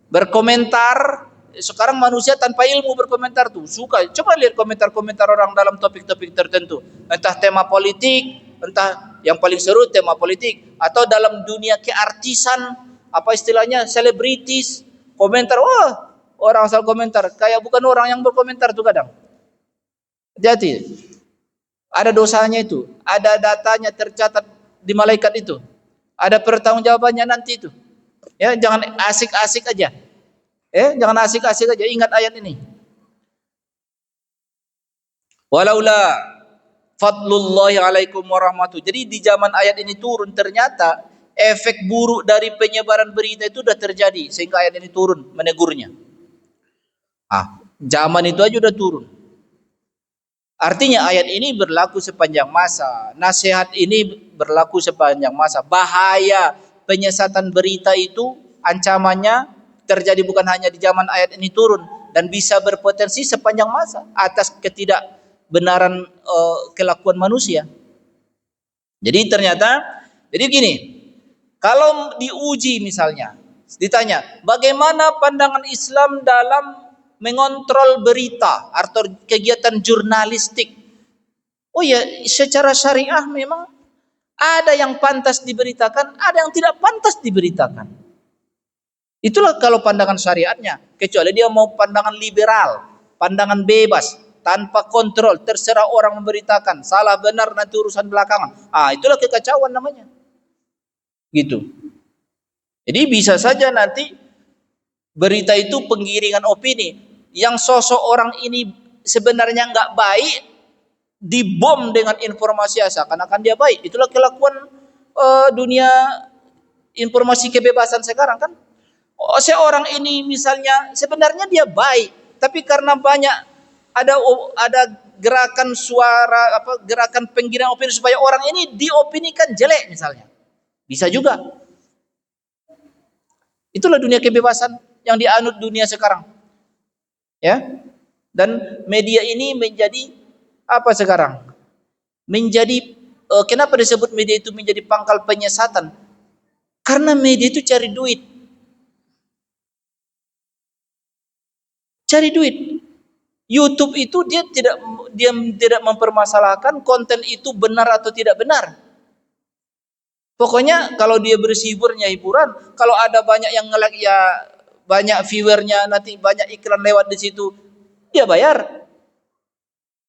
berkomentar. Sekarang manusia tanpa ilmu berkomentar tuh suka. Coba lihat komentar-komentar orang dalam topik-topik tertentu. Entah tema politik, entah yang paling seru tema politik, atau dalam dunia keartisan, apa istilahnya, selebritis. Komentar, wah, orang asal komentar kayak bukan orang yang berkomentar tuh kadang. Hati-hati. Ada dosanya itu, ada datanya tercatat di malaikat itu. Ada pertanggungjawabannya nanti itu. Ya, jangan asik-asik aja. Jangan asik-asik aja, ingat ayat ini. Walaula fadlullahi alaikum warahmatullahi. Jadi di zaman ayat ini turun ternyata efek buruk dari penyebaran berita itu sudah terjadi sehingga ayat ini turun menegurnya. Zaman itu aja udah turun. Artinya ayat ini berlaku sepanjang masa. Nasihat ini berlaku sepanjang masa. Bahaya penyesatan berita itu ancamannya terjadi bukan hanya di zaman ayat ini turun, dan bisa berpotensi sepanjang masa atas ketidakbenaran kelakuan manusia. Jadi jadi gini, kalau diuji misalnya, ditanya bagaimana pandangan Islam dalam mengontrol berita atau kegiatan jurnalistik. Oh ya, secara syariah memang ada yang pantas diberitakan, ada yang tidak pantas diberitakan. Itulah kalau pandangan syariatnya. Kecuali dia mau pandangan liberal, pandangan bebas, tanpa kontrol, terserah orang memberitakan, salah benar nanti urusan belakangan. Itulah kekacauan namanya. Gitu. Jadi bisa saja nanti berita itu penggiringan opini. Yang sosok orang ini sebenarnya nggak baik, dibom dengan informasi seakan-akan dia baik. Itulah kelakuan dunia informasi kebebasan sekarang kan. Seorang ini misalnya sebenarnya dia baik, tapi karena banyak ada gerakan suara, gerakan penggiringan opini supaya orang ini diopinikan jelek misalnya. Bisa juga. Itulah dunia kebebasan yang dianut dunia sekarang. Ya. Dan media ini menjadi apa sekarang? Menjadi kenapa disebut media itu menjadi pangkal penyesatan? Karena media itu cari duit. Cari duit. YouTube itu dia tidak mempermasalahkan konten itu benar atau tidak benar. Pokoknya kalau dia berhiburnya hiburan, kalau ada banyak yang nge-like ya banyak viewernya, nanti banyak iklan lewat di situ, dia bayar.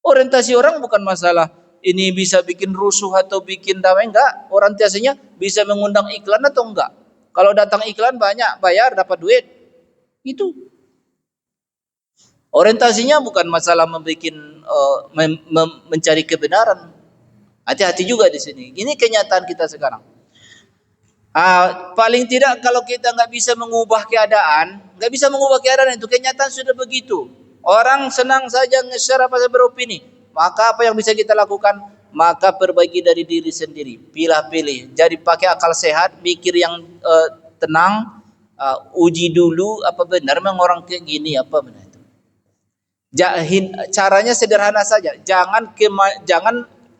Orientasi orang bukan masalah ini bisa bikin rusuh atau bikin damai, enggak. Orientasinya bisa mengundang iklan atau enggak. Kalau datang iklan banyak, bayar dapat duit. Itu. Orientasinya bukan masalah mencari kebenaran. Hati-hati juga di sini. Ini kenyataan kita sekarang. Paling tidak kalau kita nggak bisa mengubah keadaan itu kenyataan sudah begitu. Orang senang saja nge-share apa saja beropini. Maka apa yang bisa kita lakukan? Maka perbaiki dari diri sendiri. Pilih-pilih. Jadi pakai akal sehat, mikir yang tenang, uji dulu apa benar memang orang kayak gini apa benar itu. Caranya sederhana saja. Jangan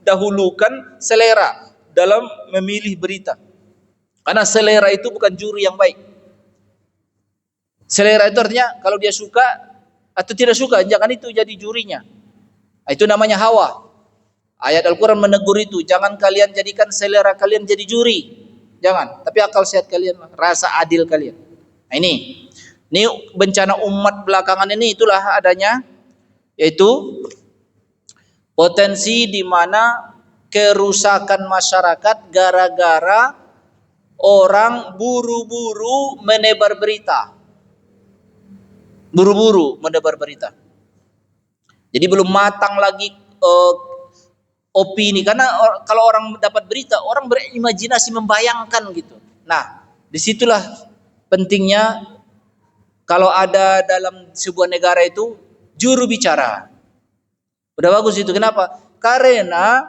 dahulukan selera dalam memilih berita. Karena selera itu bukan juri yang baik. Selera itu artinya kalau dia suka atau tidak suka, jangan itu jadi jurinya. Itu namanya hawa. Ayat Al-Quran menegur itu. Jangan kalian jadikan selera kalian jadi juri. Jangan. Tapi akal sehat kalian, rasa adil kalian. Nah ini bencana umat belakangan ini itulah adanya, yaitu potensi di mana kerusakan masyarakat gara-gara orang buru-buru menebar berita. Buru-buru menebar berita. Jadi belum matang lagi opini. Karena kalau orang dapat berita, orang berimajinasi, membayangkan gitu. Nah, disitulah pentingnya kalau ada dalam sebuah negara itu juru bicara. Udah bagus itu. Kenapa? Karena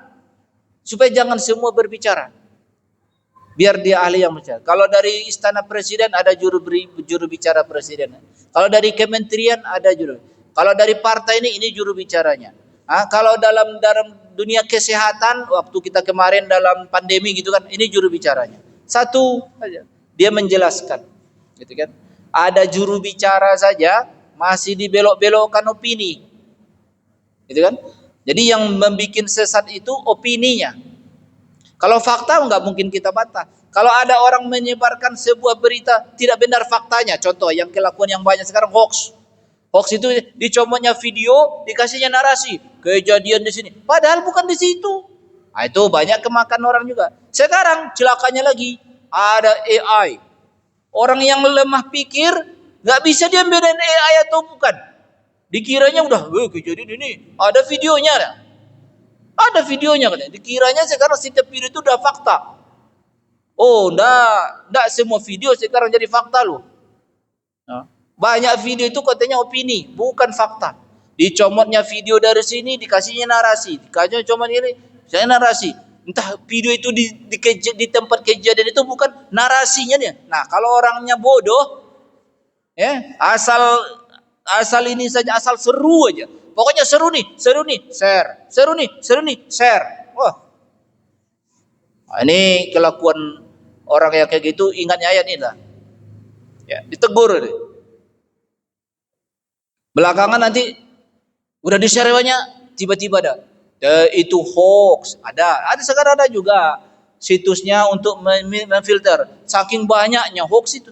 supaya jangan semua berbicara. Biar dia ahli yang bicara. Kalau dari istana presiden ada juru bicara presiden. Kalau dari kementerian ada juru. Kalau dari partai ini juru bicaranya. Kalau dalam dunia kesehatan waktu kita kemarin dalam pandemi gitu kan, ini juru bicaranya. Satu saja. Dia menjelaskan. Gitu kan. Ada juru bicara saja masih dibelok-belokkan opini. Gitu kan? Jadi yang membuat sesat itu opininya. Kalau fakta nggak mungkin kita bantah. Kalau ada orang menyebarkan sebuah berita tidak benar faktanya, contoh yang kelakuan yang banyak sekarang hoax. Hoax itu dicomotnya video, dikasihnya narasi, kejadian di sini. Padahal bukan di situ. Nah, itu banyak kemakan orang juga. Sekarang celakanya lagi ada AI. Orang yang lemah pikir nggak bisa dia bedain AI atau bukan. Dikiranya udah, kejadian ini ada videonya. Ada videonya katanya. Dikiranya sekarang setiap video itu udah fakta. Oh, enggak semua video sekarang jadi fakta loh. Banyak video itu katanya opini, bukan fakta. Dicomotnya video dari sini, dikasihnya narasi. Dikasihnya cuma ini, saya narasi. Entah video itu di tempat kejadian itu bukan narasinya dia. Nah, kalau orangnya bodoh, asal ini saja, asal seru aja. Pokoknya seru nih, share. Seru nih, share. Wah. Nah, ini kelakuan orang yang kayak gitu, ingatnya ayat ini lah. Ya, ditegur deh. Belakangan nanti udah di-share banyak, tiba-tiba ada. Itu hoax. Ada sekarang ada juga situsnya untuk memfilter. Saking banyaknya hoax itu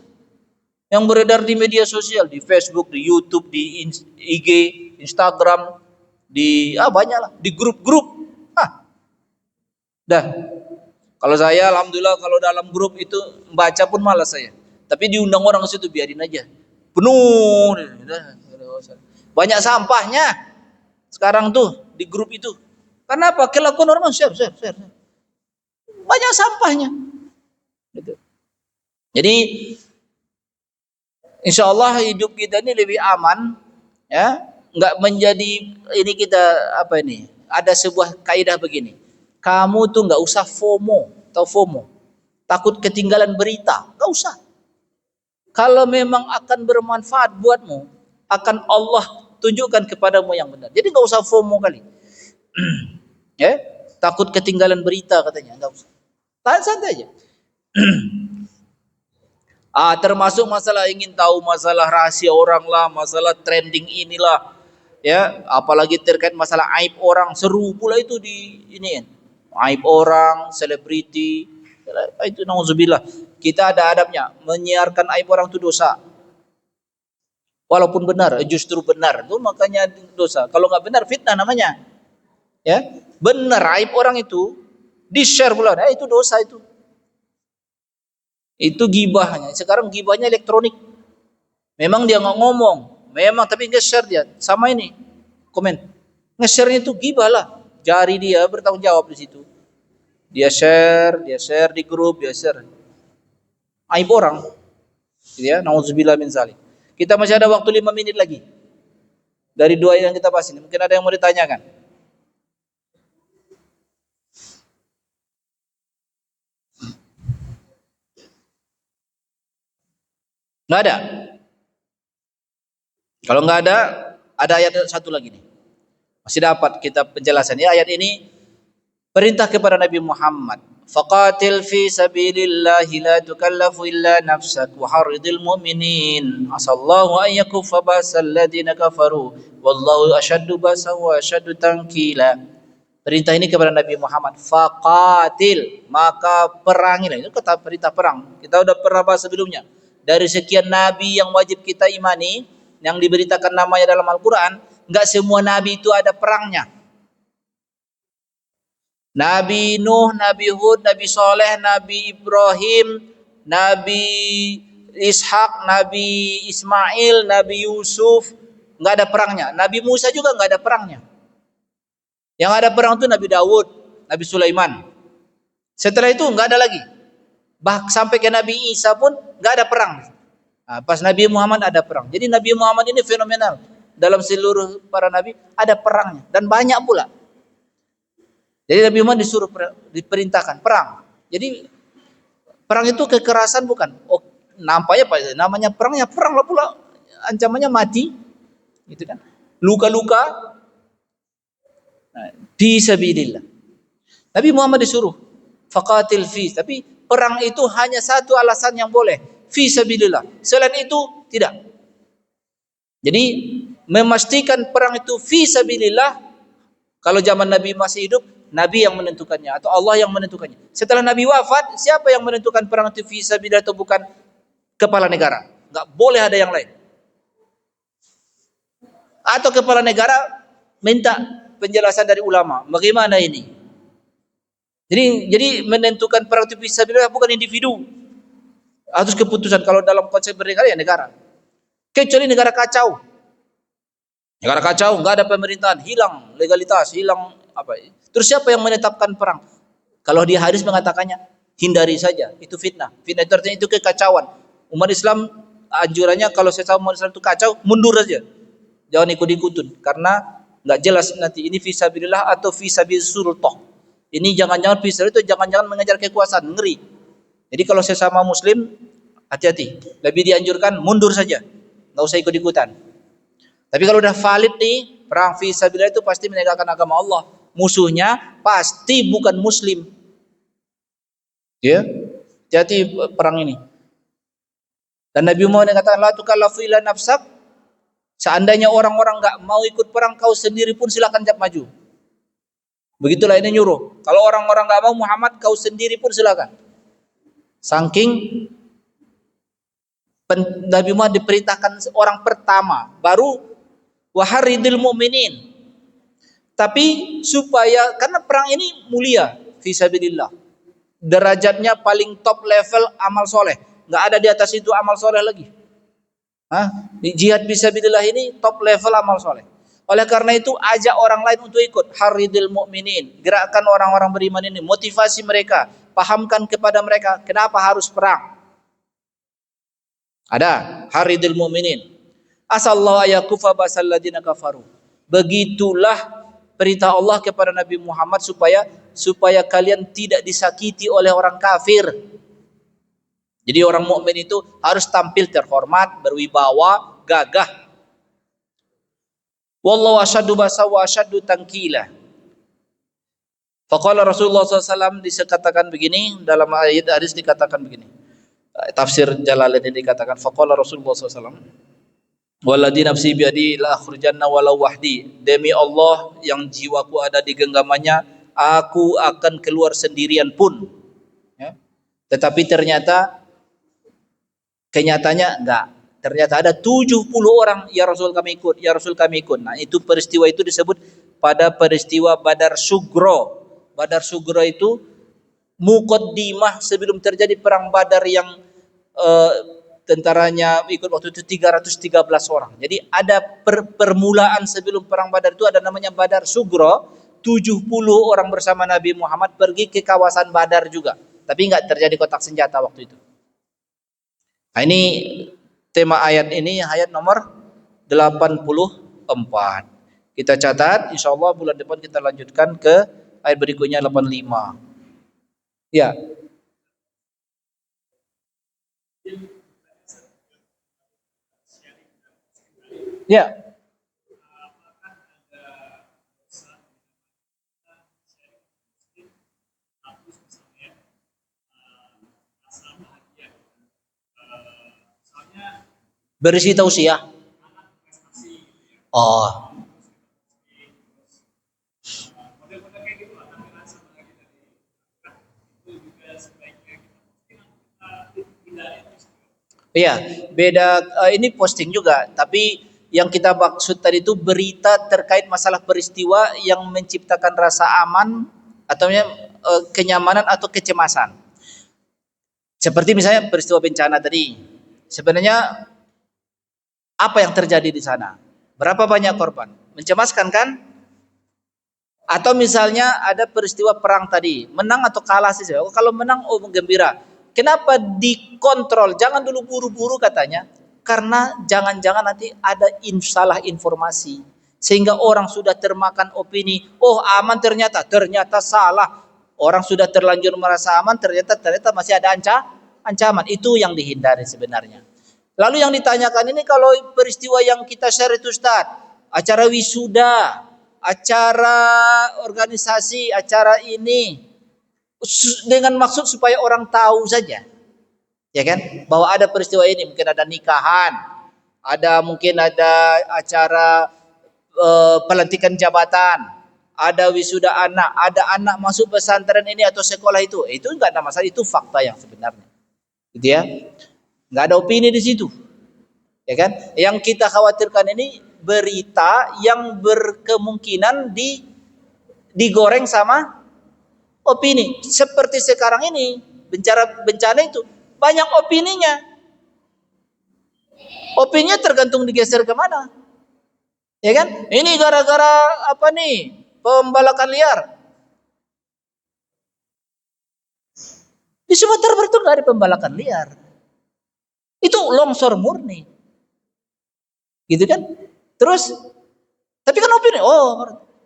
yang beredar di media sosial, di Facebook, di YouTube, di IG, Instagram, di banyak lah, di grup-grup. Dah. Kalau saya alhamdulillah kalau dalam grup itu baca pun malas saya. Tapi diundang orang ke situ biarin aja. Penuh. Banyak sampahnya sekarang tuh di grup itu. Kenapa? Kelakuan orang share. Banyak sampahnya. Gitu. Jadi insya Allah hidup kita ini lebih aman, ya, nggak menjadi ini kita apa ini? Ada sebuah kaidah begini. Kamu tuh nggak usah FOMO, takut ketinggalan berita, nggak usah. Kalau memang akan bermanfaat buatmu, akan Allah tunjukkan kepadamu yang benar. Jadi nggak usah FOMO kali. Ya, takut ketinggalan berita katanya, nggak usah. Tahan santai aja. Termasuk masalah ingin tahu masalah rahasia orang lah, masalah trending inilah, ya, apalagi terkait masalah aib orang, seru pula itu di ini, aib orang, selebriti, itu nauzubillah. Kita ada adabnya, menyiarkan aib orang itu dosa. Walaupun benar, justru benar, itu makanya dosa. Kalau nggak benar fitnah namanya, ya, benar aib orang itu di share pula, itu dosa itu. Itu gibahnya. Sekarang gibahnya elektronik. Memang dia nggak ngomong, memang tapi nge-share dia. Sama ini komen. Nge-share itu gibah lah. Jari dia bertanggung jawab di situ. Dia share di grup, dia share. Aib orang. Ya, nauzubillah min zalik. Kita masih ada waktu 5 menit lagi. Dari dua yang kita bahas ini, mungkin ada yang mau ditanyakan. Nggak ada. Kalau nggak ada ayat satu lagi nih. Masih dapat kita penjelasan. Ya, ayat ini perintah kepada Nabi Muhammad. Faqatil fi sabilillahi la tukallafu illa nafsak wa haridil mu'minin. Asallahu an yakuffa basal ladina kafaru. Wallahu asyaddu basa wa asyaddu tankila. Perintah ini kepada Nabi Muhammad. Faqatil, maka perangilah. Itu kata perintah perang. Kita udah pernah bahas sebelumnya. Dari sekian nabi yang wajib kita imani, yang diberitakan namanya dalam Al-Quran, nggak semua nabi itu ada perangnya. Nabi Nuh, Nabi Hud, Nabi Soleh, Nabi Ibrahim, Nabi Ishak, Nabi Ismail, Nabi Yusuf, nggak ada perangnya. Nabi Musa juga nggak ada perangnya. Yang ada perang itu Nabi Dawud, Nabi Sulaiman. Setelah itu nggak ada lagi. Sampai ke Nabi Isa pun nggak ada perang. Pas Nabi Muhammad ada perang. Jadi Nabi Muhammad ini fenomenal. dalam seluruh para nabi ada perangnya dan banyak pula. Jadi Nabi Muhammad diperintahkan perang. Jadi perang itu kekerasan bukan? Oh, nampaknya Pak, namanya perangnya perang lah pula, ancamannya mati, gitu kan? Luka-luka, fi sabilillah. Nabi Muhammad disuruh faqatil fi, tapi perang itu hanya satu alasan yang boleh, fi sabilillah. Selain itu tidak. Jadi memastikan perang itu fi sabilillah, kalau zaman Nabi masih hidup, Nabi yang menentukannya atau Allah yang menentukannya. Setelah Nabi wafat, siapa yang menentukan perang itu fi sabilillah atau bukan? Kepala negara. Enggak boleh ada yang lain. Atau kepala negara minta penjelasan dari ulama. Bagaimana ini? Jadi menentukan perang itu fi sabilillah bukan individu. Harus keputusan, kalau dalam konsep bernegara ya negara. Kecuali negara kacau. Negara kacau, enggak ada pemerintahan, hilang legalitas, hilang apa? Terus siapa yang menetapkan perang? Kalau di hadis mengatakannya, hindari saja, itu fitnah. Fitnah itu artinya itu kekacauan. Umat Islam anjurannya kalau sesama umat Islam itu kacau, mundur saja. Jangan ikut-ikutin, karena enggak jelas nanti ini fisabilillah atau fisabil sultah. Ini jangan-jangan fisabilillah itu jangan-jangan mengejar kekuasaan, ngeri. Jadi kalau sesama muslim hati-hati. Lebih dianjurkan mundur saja. Enggak usah ikut-ikutan. Tapi kalau udah valid nih, perang fisabilillah itu pasti menegakkan agama Allah. Musuhnya pasti bukan muslim. Ya, jadi perang ini. Dan Nabi Muhammad katakan, la tukallafu illa nafsak. Seandainya orang-orang enggak mau ikut perang, kau sendiri pun silakan maju. Begitulah ini nyuruh. Kalau orang-orang enggak mau Muhammad, kau sendiri pun silakan. Saking Nabi Muhammad diperintahkan orang pertama, baru waharidil mu'minin. Tapi supaya, karena perang ini mulia fisabilillah, derajatnya paling top level amal soleh, nggak ada di atas itu amal soleh lagi. Di jihad fisabilillah ini top level amal soleh. Oleh karena itu ajak orang lain untuk ikut, haridil mu'minin, gerakkan orang-orang beriman ini, motivasi mereka, pahamkan kepada mereka kenapa harus perang. Ada haridil mu'minin, asallahu ayakufa basal ladina kafaru. Begitulah perintah Allah kepada Nabi Muhammad supaya kalian tidak disakiti oleh orang kafir. Jadi orang mukmin itu harus tampil terhormat, berwibawa, gagah. Wallahu asyaddu basa wa asyaddu tankila. Faqala Rasulullah SAW dikatakan begini, dalam ayat hadis dikatakan begini. Tafsir Jalalain dikatakan faqala Rasulullah SAW, walladzi nafsi biadi la akhrujanna walau wahdi, demi Allah yang jiwaku ada di genggamannya, aku akan keluar sendirian pun, ya. Tetapi kenyataannya enggak. Ternyata ada 70 orang, ya Rasul kami ikut, ya Rasul kami ikut. Nah, itu peristiwa itu disebut pada peristiwa Badar Sugro. Badar Sugro itu muqaddimah sebelum terjadi perang Badar yang tentaranya ikut waktu itu 313 orang. Jadi ada permulaan sebelum perang Badar itu ada namanya Badar Sugro. 70 orang bersama Nabi Muhammad pergi ke kawasan Badar juga. Tapi enggak terjadi kontak senjata waktu itu. Nah, ini tema ayat ini, ayat nomor 84. Kita catat, insyaallah bulan depan kita lanjutkan ke ayat berikutnya 85. Ya. Ya. Berisi tausiah. Oh. Iya, beda. Ini posting juga, tapi yang kita maksud tadi itu berita terkait masalah peristiwa yang menciptakan rasa aman atau kenyamanan atau kecemasan. Seperti misalnya peristiwa bencana tadi. Sebenarnya apa yang terjadi di sana? Berapa banyak korban? Mencemaskan kan? Atau misalnya ada peristiwa perang tadi, menang atau kalah sih? Kalau menang, oh gembira. Kenapa dikontrol? Jangan dulu buru-buru katanya. Karena jangan-jangan nanti ada salah informasi. Sehingga orang sudah termakan opini, oh aman ternyata salah. Orang sudah terlanjur merasa aman, ternyata masih ada ancaman. Itu yang dihindari sebenarnya. Lalu yang ditanyakan ini kalau peristiwa yang kita share itu Ustaz, acara wisuda, acara organisasi, acara ini, dengan maksud supaya orang tahu saja. Ya kan? Bahwa ada peristiwa ini, mungkin ada nikahan, mungkin ada acara pelantikan jabatan, ada wisuda anak, ada anak masuk pesantren ini atau sekolah itu enggak ada masalah, itu fakta yang sebenarnya, gitu ya, nggak ada opini di situ, ya kan? Yang kita khawatirkan ini berita yang berkemungkinan digoreng sama opini, seperti sekarang ini bencana itu banyak opininya tergantung digeser kemana. Ya kan? Ini gara-gara apa nih? Pembalakan liar. Di Sumatera Barat itu nggak ada pembalakan liar. Itu longsor murni. Gitu kan? Terus, tapi kan opini,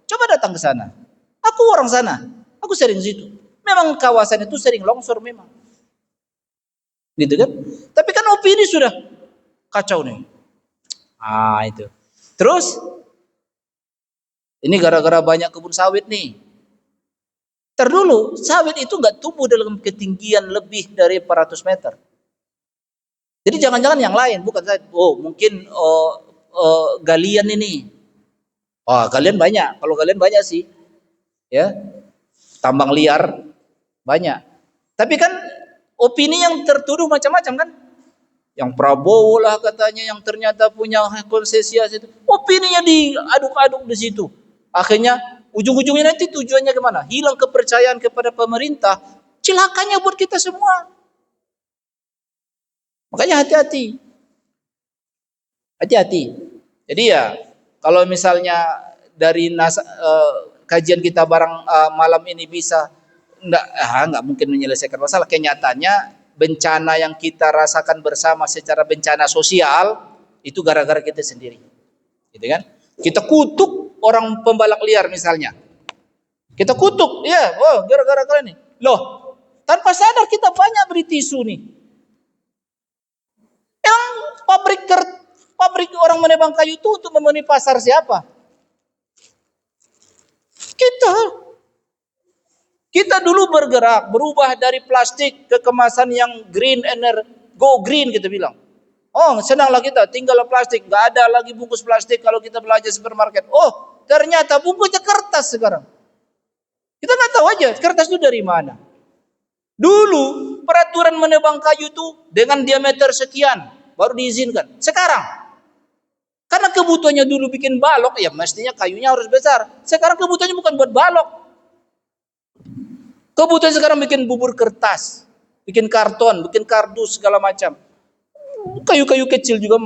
coba datang ke sana. Aku orang sana. Aku sering situ. Memang kawasan itu sering longsor memang. Gitu kan? Tapi kan opini sudah kacau nih. Itu. Terus ini gara-gara banyak kebun sawit nih. Dulu sawit itu nggak tumbuh dalam ketinggian lebih dari 400 meter. Jadi jangan-jangan yang lain, bukan sawit. Mungkin galian ini. Galian banyak. Kalau galian banyak sih, ya, tambang liar banyak. Tapi kan opini yang tertuduh macam-macam kan. Yang Prabowo lah katanya yang ternyata punya konsesi itu. Opininya diaduk-aduk di situ. Akhirnya ujung-ujungnya nanti tujuannya kemana? Hilang kepercayaan kepada pemerintah. Celakanya buat kita semua. Makanya hati-hati. Hati-hati. Jadi ya, kalau misalnya dari kajian kita malam ini bisa enggak mungkin menyelesaikan masalah. Kenyataannya bencana yang kita rasakan bersama secara bencana sosial itu gara-gara kita sendiri, gitu kan? Kita kutuk orang pembalak liar misalnya, kita kutuk, ya, gara-gara kalian nih, loh, tanpa sadar kita banyak beri tisu nih. Emang pabrik orang menebang kayu itu untuk memenuhi pasar siapa? Kita dulu berubah dari plastik ke kemasan yang green go green kita bilang. Senanglah kita, tinggal plastik, nggak ada lagi bungkus plastik kalau kita belanja supermarket. Ternyata bungkusnya kertas sekarang. Kita nggak tahu aja kertas itu dari mana. Dulu peraturan menebang kayu itu dengan diameter sekian baru diizinkan. Sekarang karena kebutuhannya dulu bikin balok, ya mestinya kayunya harus besar. Sekarang kebutuhannya bukan buat balok. Kebutuhan sekarang bikin bubur kertas, bikin karton, bikin kardus segala macam. Kayu-kayu kecil juga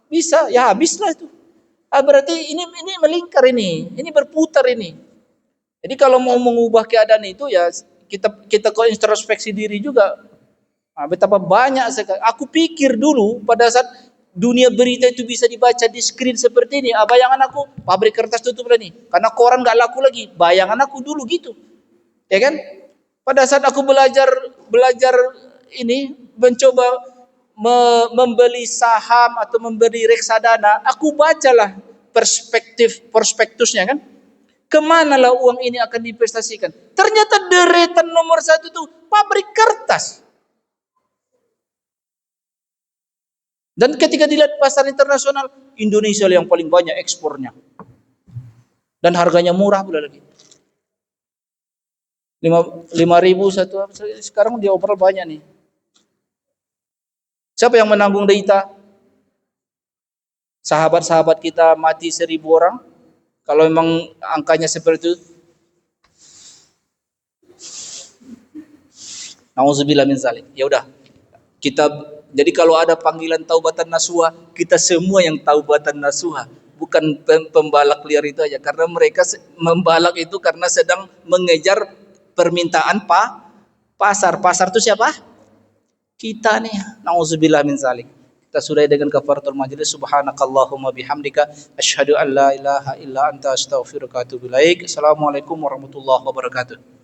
bisa, ya habislah itu. Berarti ini melingkar ini berputar ini. Jadi kalau mau mengubah keadaan itu ya kita introspeksi diri juga. Betapa banyak sekali. Aku pikir dulu pada saat dunia berita itu bisa dibaca di screen seperti ini. Bayangan aku pabrik kertas tutup nih, karena koran nggak laku lagi. Bayangan aku dulu gitu. Ya kan? Pada saat aku belajar ini, mencoba membeli saham atau membeli reksadana, aku bacalah prospektusnya kan. Kemana lah uang ini akan diinvestasikan? Ternyata deretan nomor 1 itu pabrik kertas. Dan ketika dilihat pasar internasional, Indonesia yang paling banyak ekspornya. Dan harganya murah pula lagi. 5.000 satu, sekarang dioper banyak nih. Siapa yang menanggung derita? Sahabat-sahabat kita mati 1.000 orang. Kalau memang angkanya seperti itu, nauzubillah min zalik. Ya udah, jadi kalau ada panggilan taubatan nasuha, kita semua yang taubatan nasuha, bukan pembalak liar itu aja, karena mereka membalak itu karena sedang mengejar permintaan pasar. Pasar itu siapa? Kita nih, nauzubillah min zalik. kita sudahi dengan kafaratul majelis. Subhanakallahumma bihamdika asyhadu an la ilaha illa anta astaghfiruka wa atubu ilaik. Assalamualaikum warahmatullahi wabarakatuh.